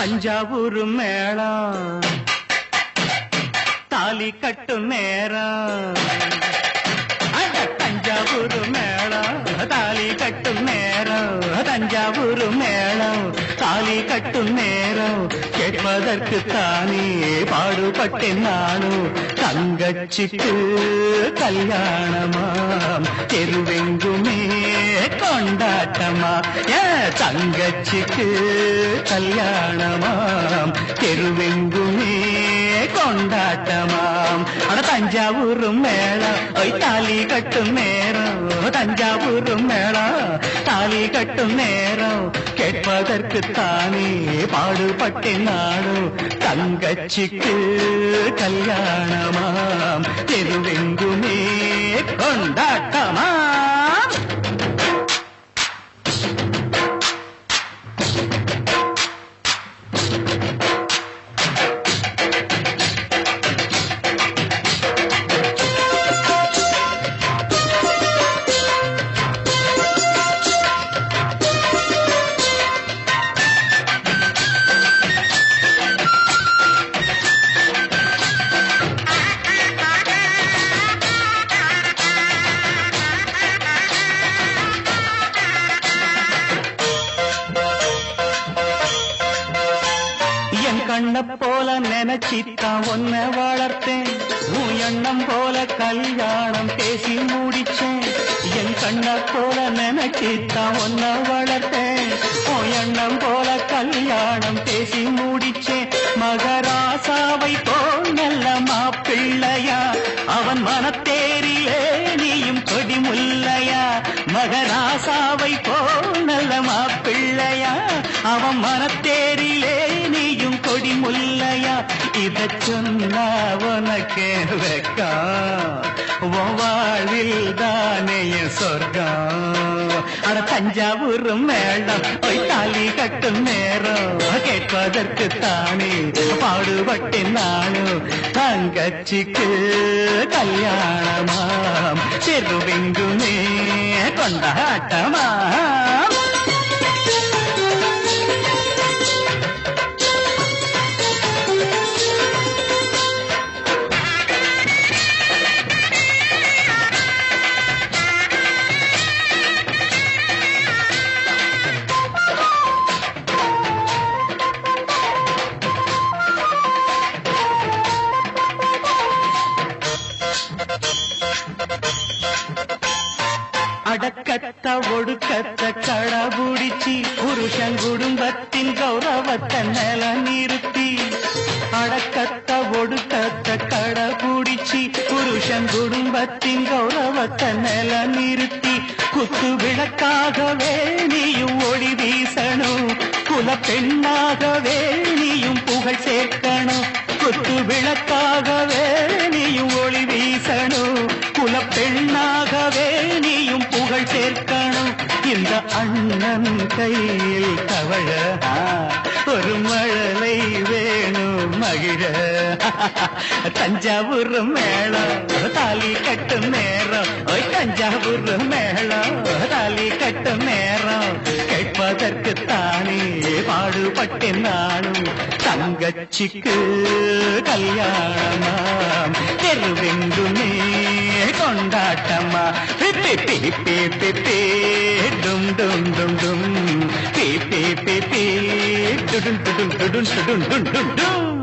தஞ்சாவூர் மேளம் தாலி கட்டும் நேரம். தஞ்சாவூர் மேளம் தாலி கட்டும் நேரம். தஞ்சாவூர் மேளம் தாலி கட்டும் நேரம். கேட்பதற்கு தானே பாடுபட்டேன் நானும். தங்கச்சிக்கு கல்யாணமாம் தெருவெங்குமே கொண்டாட்டமா. தங்கச்சிக்கு கல்யாணமாம் தெருவெங்குமே கொண்டாட்டமாம். தஞ்சாவூர் மேளம் தாலி கட்டும் நேரம். தஞ்சாவூர் மேளம் தாலி கட்டும் நேரம். கேட்பதற்கு தானே பாடுபட்டேன் நானும். தங்கச்சிக்கு கல்யாணமாம் தெருவெங்குமே கொண்டாட்டமாம். கண்ண போல நினைச்சித்தான் ஒன்ன வளர்த்தேன். உன் எண்ணம் போல கல்யாணம் பேசி முடிச்சேன். என் கண்ண போல நினைச்சித்தான் ஒன்ன வளர்த்தேன். உன் எண்ணம் போல கல்யாணம் பேசி முடிச்சேன். மகராசாவை போல் நல்ல மாப்பிள்ளையா அவன் மனத்தேரிலே நீயும் கொடி முல்லையா. மகராசாவை போல் நல்ல மாப்பிள்ளையா அவன் மனத்தேரிலே நீயும் கொடி முல்லையா. இத சொன்னா உனக்கு வெக்கம் வாழ்வில் தானே சொர்க்கம். தஞ்சாவூர் மேளம் தாலி கட்டும் நேரம். கேட்பதற்கு தானே பாடுபட்டேன் நானும். தங்கச்சிக்கு கல்யாணமாம் தெருவெங்குமே கொண்டாட்டமா. அடக்கத்த ஒடுக்கத்த கடபுடிச்சி புருஷன் குடும்பத்தின் கௌரவத்தை நில நிறுத்தி. அடக்கத்த ஒடுக்கத்த கடபுடிச்சி புருஷன் குடும்பத்தின் கௌரவத்தை நில நிறுத்தி. குத்து விளக்காகவே நீயும் ஒளி வீசணும். குல பெண்ணாகவே நீயும் புகழ் சேர்க்கணும். குத்து விளக்காகவே நீயும் ஒளி வீசணும். குல பெண்ணாகவே நீயும் புகழ் சேர்க்கணும். இந்த அண்ணன் கையில் தவழ ஒரு மழலை வேணும் மகிழ. தஞ்சாவூர் மேளம் தாலி கட்டும் நேரம். தஞ்சாவூர் மேளம் தாலி கட்டும் நேரம். கேட்பதற்கு தானே பாடுபட்டேன் நானும். தங்கச்சிக்கு கல்யாணமாம் தெருவெங்குமே கொண்டாட்டமா. டும் டும் டும் டும் டும் டும் டும் டும் டும் டும் டும்.